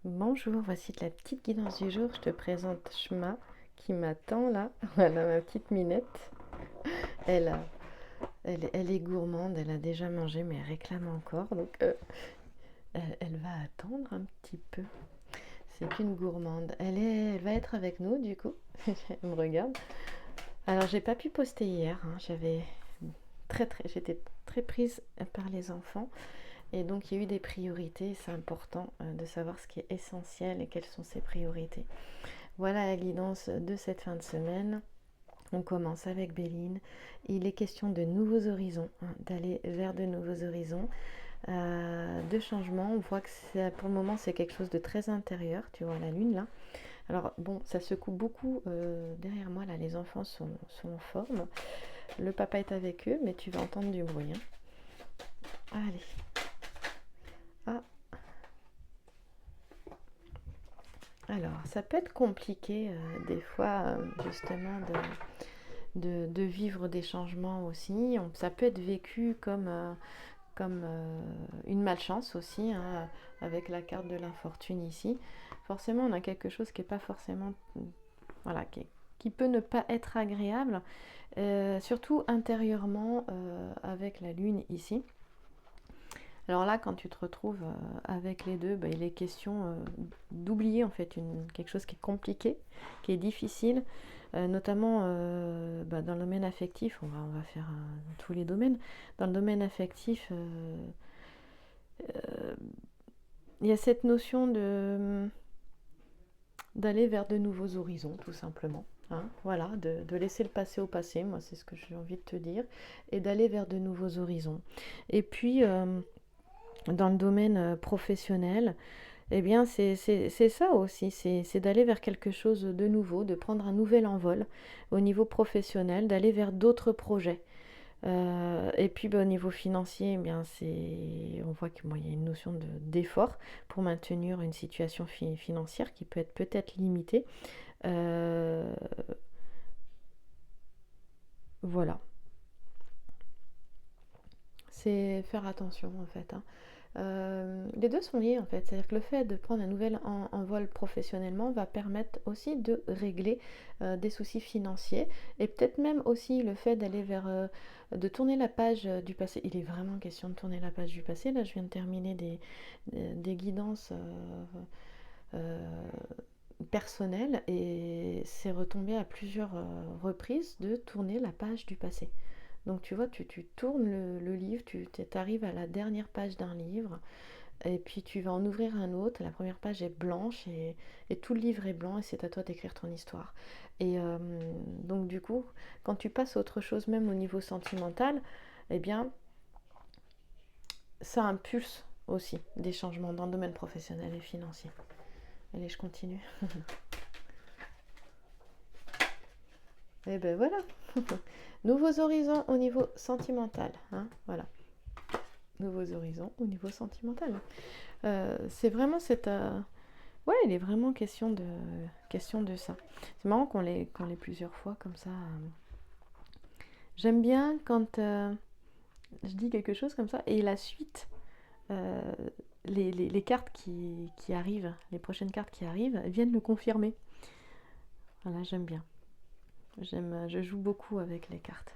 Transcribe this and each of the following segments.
Bonjour, voici la petite guidance du jour. Je te présente Shma qui m'attend là. Voilà ma petite minette. Elle, elle est gourmande, elle a déjà mangé mais elle réclame encore. Donc elle va attendre un petit peu. C'est qu'une gourmande. Elle va être avec nous du coup. Elle me regarde. Alors j'ai pas pu poster hier. J'avais j'étais très prise par les enfants. Et donc il y a eu des priorités. C'est important de savoir ce qui est essentiel et quelles sont ses priorités. Voilà la guidance de cette fin de semaine. On commence avec Béline. Il est question de nouveaux horizons, d'aller vers de nouveaux horizons, de changements. On voit que pour le moment c'est quelque chose de très intérieur. Tu vois la lune là. Alors bon, ça secoue beaucoup derrière moi là. Les enfants sont en forme. Le papa est avec eux, mais tu vas entendre du bruit. Allez. Ah. Alors, ça peut être compliqué des fois, justement, de vivre des changements aussi. Ça peut être vécu comme une malchance aussi, avec la carte de l'infortune ici. Forcément, on a quelque chose qui n'est pas forcément, voilà, qui peut ne pas être agréable, surtout intérieurement avec la lune ici. Alors là, quand tu te retrouves avec les deux, il est question d'oublier en fait quelque chose qui est compliqué, qui est difficile, notamment dans le domaine affectif. On va faire tous les domaines. Dans le domaine affectif, il y a cette notion d'aller vers de nouveaux horizons, tout simplement. Voilà, de laisser le passé au passé, moi c'est ce que j'ai envie de te dire, et d'aller vers de nouveaux horizons. Et puis dans le domaine professionnel, eh bien c'est ça aussi, c'est d'aller vers quelque chose de nouveau, de prendre un nouvel envol au niveau professionnel, d'aller vers d'autres projets. Et puis au niveau financier, eh bien, on voit qu'il y a une notion d'effort pour maintenir une situation financière qui peut être peut-être limitée. Voilà, c'est faire attention en fait. Les deux sont liés en fait, c'est-à-dire que le fait de prendre un nouvel envol professionnellement va permettre aussi de régler des soucis financiers, et peut-être même aussi le fait d'aller de tourner la page du passé. Il est vraiment question de tourner la page du passé. Là je viens de terminer des guidances personnelles, et c'est retombé à plusieurs reprises de tourner la page du passé. Donc tu vois, tu tournes le livre, tu arrives à la dernière page d'un livre, et puis tu vas en ouvrir un autre. La première page est blanche, et tout le livre est blanc, et c'est à toi d'écrire ton histoire. Et donc du coup, quand tu passes à autre chose, même au niveau sentimental, eh bien, ça impulse aussi des changements dans le domaine professionnel et financier. Allez, je continue. Et ben voilà. Nouveaux horizons au niveau sentimental. Voilà. Nouveaux horizons au niveau sentimental. C'est vraiment cette... Ouais, il est vraiment question de ça. C'est marrant qu'on l'ait plusieurs fois comme ça. J'aime bien quand je dis quelque chose comme ça, et la suite, euh, les cartes qui arrivent, les prochaines cartes qui arrivent, viennent le confirmer. Voilà, j'aime bien. Je joue beaucoup avec les cartes.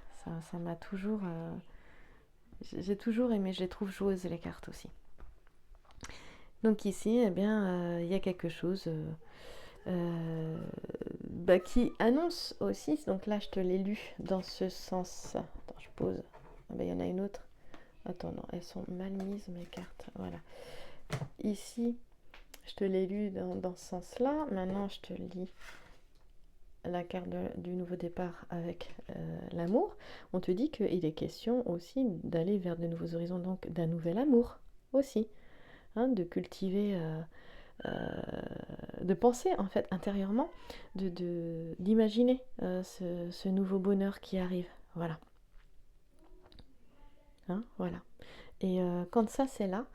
Ça m'a toujours... j'ai toujours aimé, je les trouve joueuses les cartes aussi. Donc ici, eh bien, il y a quelque chose qui annonce aussi, donc là je te l'ai lu dans ce sens. Attends, je pose. Il y en a une autre. Attends, non, elles sont mal mises mes cartes. Voilà. Ici, je te l'ai lu dans ce sens-là. Maintenant, je te lis la carte du nouveau départ avec l'amour. On te dit qu'il est question aussi d'aller vers de nouveaux horizons, donc d'un nouvel amour aussi. De cultiver... de penser en fait intérieurement, d'imaginer ce nouveau bonheur qui arrive. Voilà. Voilà. Et quand ça c'est là,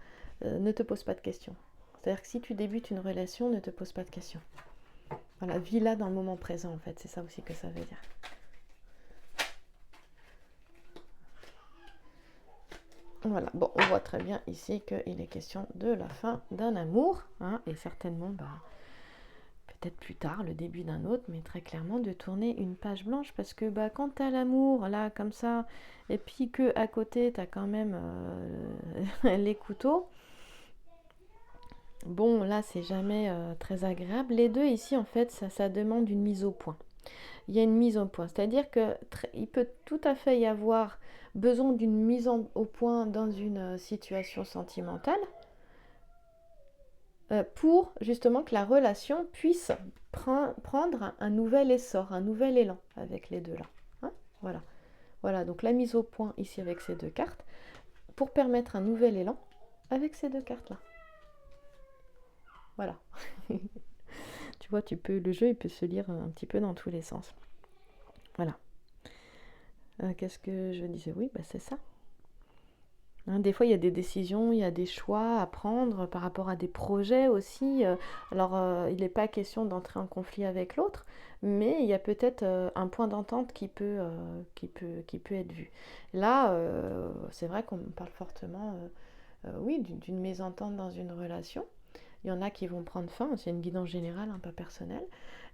ne te pose pas de questions. C'est-à-dire que si tu débutes une relation, ne te pose pas de questions. Voilà, vis là dans le moment présent en fait, c'est ça aussi que ça veut dire. Voilà, bon, on voit très bien ici qu'il est question de la fin d'un amour, hein, et certainement, peut-être plus tard, le début d'un autre, mais très clairement de tourner une page blanche, parce que quand tu as l'amour, là, comme ça, et puis que à côté, tu as quand même les couteaux, bon, là, c'est jamais très agréable. Les deux, ici, en fait, ça demande une mise au point. Il y a une mise au point, c'est-à-dire que il peut tout à fait y avoir besoin d'une mise au point dans une situation sentimentale pour justement que la relation puisse prendre un nouvel essor, un nouvel élan avec les deux là. Hein, voilà. Voilà, donc la mise au point ici avec ces deux cartes pour permettre un nouvel élan avec ces deux cartes là. Voilà. Tu vois, le jeu il peut se lire un petit peu dans tous les sens. Voilà. Qu'est-ce que je disais? Oui, c'est ça. Hein, des fois, il y a des décisions, il y a des choix à prendre par rapport à des projets aussi. Alors, il n'est pas question d'entrer en conflit avec l'autre, mais il y a peut-être un point d'entente qui peut être vu. Là, c'est vrai qu'on parle fortement, oui, d'une mésentente dans une relation. Il y en a qui vont prendre fin, c'est une guidance générale, pas personnelle.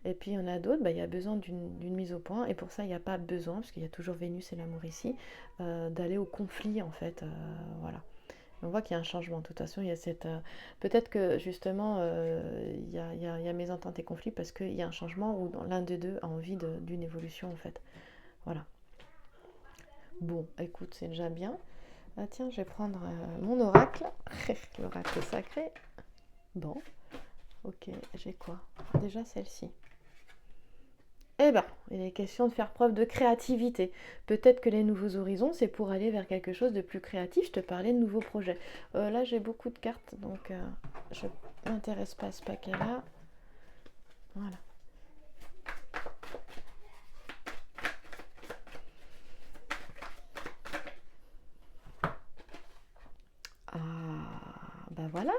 Et puis il y en a d'autres, il y a besoin d'une mise au point. Et pour ça, il n'y a pas besoin, parce qu'il y a toujours Vénus et l'amour ici, d'aller au conflit en fait. Voilà. On voit qu'il y a un changement. De toute façon, il y a cette. Peut-être que justement, il y a mésentente et conflit parce qu'il y a un changement où l'un des deux a envie d'une évolution en fait. Voilà. Bon, écoute, c'est déjà bien. Ah tiens, je vais prendre mon oracle, l'oracle sacré. Bon, ok, j'ai quoi? Déjà celle-ci. Eh ben, il est question de faire preuve de créativité. Peut-être que les nouveaux horizons, c'est pour aller vers quelque chose de plus créatif. Je te parlais de nouveaux projets. Là, j'ai beaucoup de cartes, donc je ne m'intéresse pas à ce paquet-là. Voilà. Ah, voilà.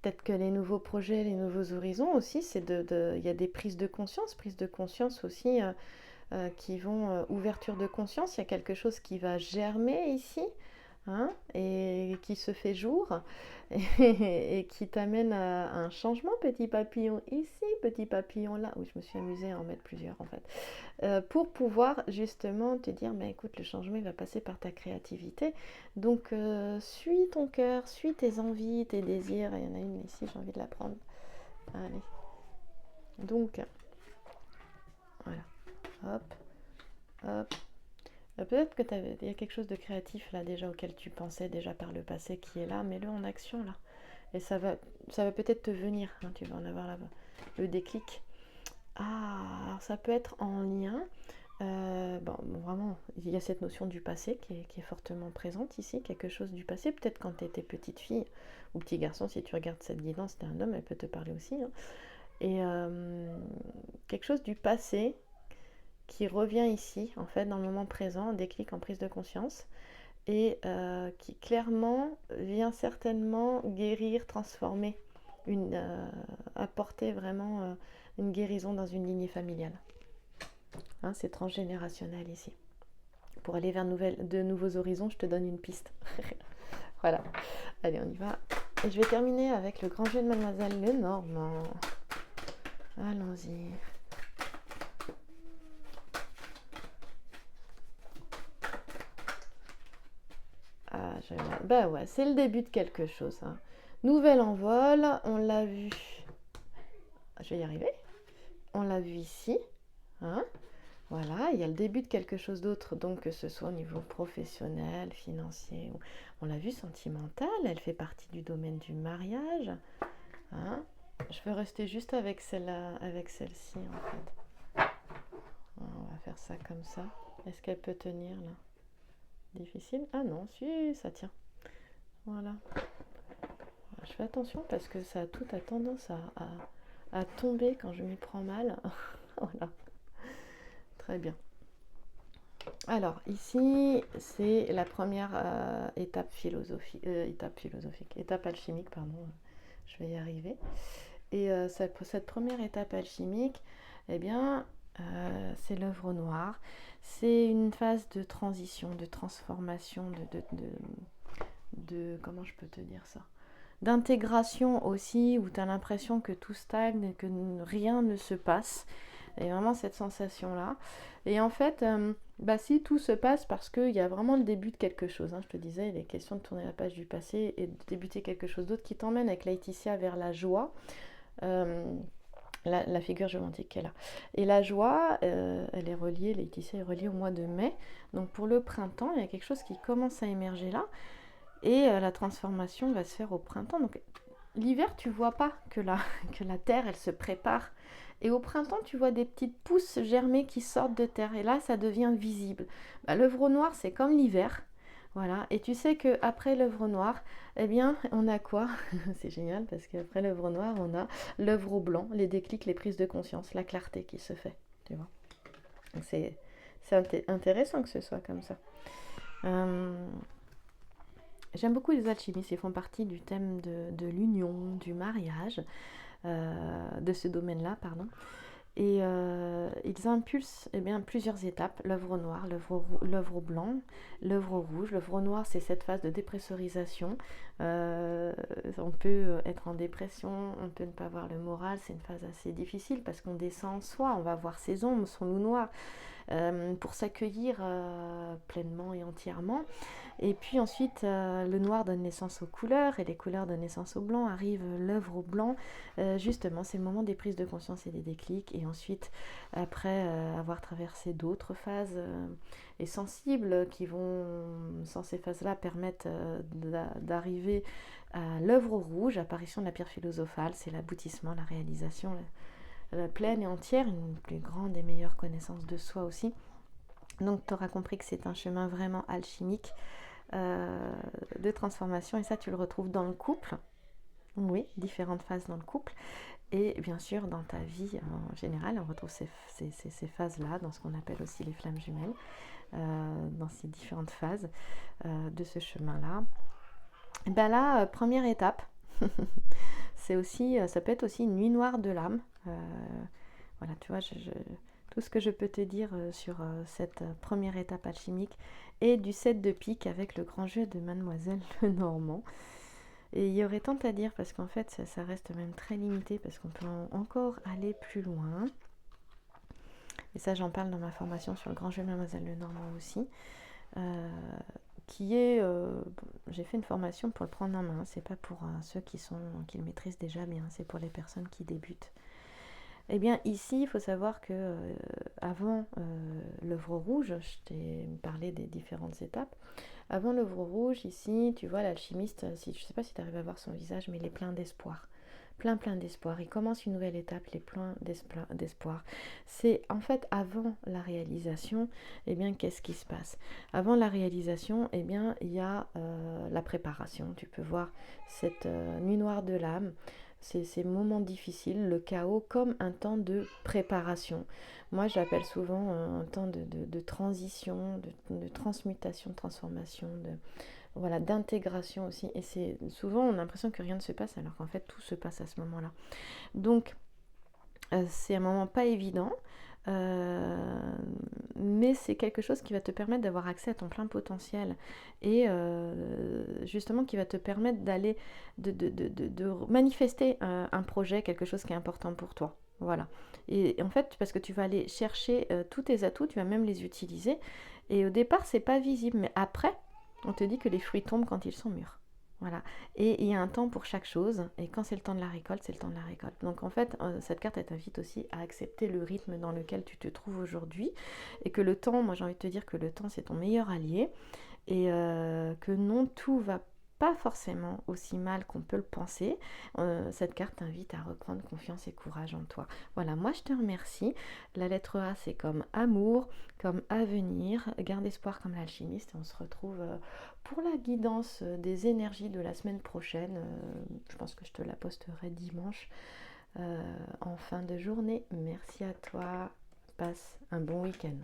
Peut-être que les nouveaux projets, les nouveaux horizons aussi, il y a des prises de conscience aussi qui vont, ouverture de conscience, il y a quelque chose qui va germer ici, hein, et qui se fait jour, et qui t'amène à un changement, petit papillon ici, petit papillon là. Oui, je me suis amusée à en mettre plusieurs en fait. Pour pouvoir justement te dire, mais écoute, le changement il va passer par ta créativité. Donc, suis ton cœur, suis tes envies, tes désirs. Il y en a une ici, j'ai envie de la prendre. Allez. Donc, voilà. Hop, hop. Peut-être que il y a quelque chose de créatif là déjà auquel tu pensais déjà par le passé qui est là, mets-le en action là. Et ça va peut-être te venir, hein, tu vas en avoir là, le déclic. Ah, alors ça peut être en lien. Vraiment, il y a cette notion du passé qui est fortement présente ici, quelque chose du passé. Peut-être quand tu étais petite fille ou petit garçon, si tu regardes cette guidance, tu es un homme, elle peut te parler aussi. Hein. Et quelque chose du passé qui revient ici, en fait, dans le moment présent, déclic en prise de conscience, et qui clairement vient certainement guérir, transformer, apporter vraiment une guérison dans une lignée familiale. Hein, c'est transgénérationnel ici. Pour aller vers de nouveaux horizons, je te donne une piste. Voilà. Allez, on y va. Et je vais terminer avec le grand jeu de Mademoiselle Lenormand. Allons-y. Ah, ouais, c'est le début de quelque chose. Hein. Nouvel envol, on l'a vu. Je vais y arriver. On l'a vu ici. Hein. Voilà, il y a le début de quelque chose d'autre, donc que ce soit au niveau professionnel, financier, on l'a vu sentimental, elle fait partie du domaine du mariage. Hein. Je veux rester juste avec celle-ci en fait. On va faire ça comme ça. Est-ce qu'elle peut tenir là? Difficile? Ah non, si, ça tient. Voilà. Je fais attention parce que tout a tendance à tomber quand je m'y prends mal. Voilà. Très bien. Alors, ici, c'est la première étape étape alchimique, pardon, je vais y arriver. Et cette première étape alchimique, eh bien, c'est l'œuvre noire. C'est une phase de transition, de transformation, comment je peux te dire ça, d'intégration aussi, où tu as l'impression que tout stagne et que rien ne se passe. Et vraiment cette sensation-là. Et en fait, si tout se passe parce qu'il y a vraiment le début de quelque chose. Hein, je te disais, il est question de tourner la page du passé et de débuter quelque chose d'autre qui t'emmène avec Laetitia vers la joie. Euh, la figure géomantique qu'elle a. Et la joie, elle est reliée, Laetitia est reliée au mois de mai. Donc pour le printemps, il y a quelque chose qui commence à émerger là. Et la transformation va se faire au printemps. Donc l'hiver, tu vois pas que la terre, elle se prépare. Et au printemps, tu vois des petites pousses germées qui sortent de terre. Et là, ça devient visible. L'œuvre noire, c'est comme l'hiver. Voilà. Et tu sais qu'après l'œuvre noire, eh bien, on a quoi? C'est génial parce qu'après l'œuvre noire, on a l'œuvre au blanc, les déclics, les prises de conscience, la clarté qui se fait. Tu vois. Donc c'est intéressant que ce soit comme ça. J'aime beaucoup les alchimistes, ils font partie du thème de l'union, du mariage, de ce domaine-là, pardon. Et ils impulsent plusieurs étapes, l'œuvre noire, l'œuvre blanc, l'œuvre rouge. L'œuvre noire, c'est cette phase de dépressurisation. On peut être en dépression, on peut ne pas avoir le moral, c'est une phase assez difficile parce qu'on descend en soi, on va voir ses ombres, son loup noir, pour s'accueillir pleinement et entièrement. Et puis ensuite, le noir donne naissance aux couleurs et les couleurs donnent naissance au blanc. Arrive l'œuvre au blanc. Justement, c'est le moment des prises de conscience et des déclics. Et ensuite, après avoir traversé d'autres phases et sensibles qui vont, sans ces phases-là, permettre d'arriver à l'œuvre rouge, apparition de la pierre philosophale. C'est l'aboutissement, la réalisation la pleine et entière, une plus grande et meilleure connaissance de soi aussi. Donc, tu auras compris que c'est un chemin vraiment alchimique de transformation, et ça tu le retrouves dans le couple, oui, différentes phases dans le couple, et bien sûr dans ta vie en général, on retrouve ces phases-là dans ce qu'on appelle aussi les flammes jumelles, dans ces différentes phases de ce chemin-là. Et ben là, première étape, c'est aussi, ça peut être aussi une nuit noire de l'âme. Voilà, tu vois, tout ce que je peux te dire sur cette première étape alchimique et du 7 de pique avec le grand jeu de Mademoiselle Lenormand. Et il y aurait tant à dire parce qu'en fait ça reste même très limité parce qu'on peut encore aller plus loin. Et ça j'en parle dans ma formation sur le grand jeu de Mademoiselle Lenormand aussi. Qui est, j'ai fait une formation pour le prendre en main, c'est pas pour ceux qui le maîtrisent déjà bien, c'est pour les personnes qui débutent. Eh bien ici, il faut savoir que avant l'œuvre rouge, je t'ai parlé des différentes étapes. Avant l'œuvre rouge, ici, tu vois l'alchimiste, je ne sais pas si tu arrives à voir son visage, mais il est plein d'espoir. Plein d'espoir. Il commence une nouvelle étape, il est plein d'espoir. C'est en fait avant la réalisation, eh bien qu'est-ce qui se passe? Avant la réalisation, eh bien il y a la préparation. Tu peux voir cette nuit noire de l'âme. Ces moments difficiles, le chaos, comme un temps de préparation. Moi, j'appelle souvent un temps de transition, de transmutation, de transformation, voilà, d'intégration aussi. Et c'est souvent, on a l'impression que rien ne se passe, alors qu'en fait, tout se passe à ce moment-là. Donc, c'est un moment pas évident. Mais c'est quelque chose qui va te permettre d'avoir accès à ton plein potentiel et justement qui va te permettre d'aller de manifester un projet, quelque chose qui est important pour toi. Voilà. Et en fait, parce que tu vas aller chercher tous tes atouts, tu vas même les utiliser. Et au départ, c'est pas visible, mais après, on te dit que les fruits tombent quand ils sont mûrs. Voilà. Et il y a un temps pour chaque chose. Et quand c'est le temps de la récolte, c'est le temps de la récolte. Donc en fait, cette carte, elle t'invite aussi à accepter le rythme dans lequel tu te trouves aujourd'hui. Et que le temps, moi j'ai envie de te dire que le temps, c'est ton meilleur allié. Et que non, tout va pas forcément aussi mal qu'on peut le penser. Cette carte t'invite à reprendre confiance et courage en toi. Voilà, moi je te remercie. La lettre A, c'est comme amour, comme avenir, garde espoir comme l'alchimiste. Et on se retrouve pour la guidance des énergies de la semaine prochaine. Je pense que je te la posterai dimanche en fin de journée. Merci à toi. Passe un bon week-end.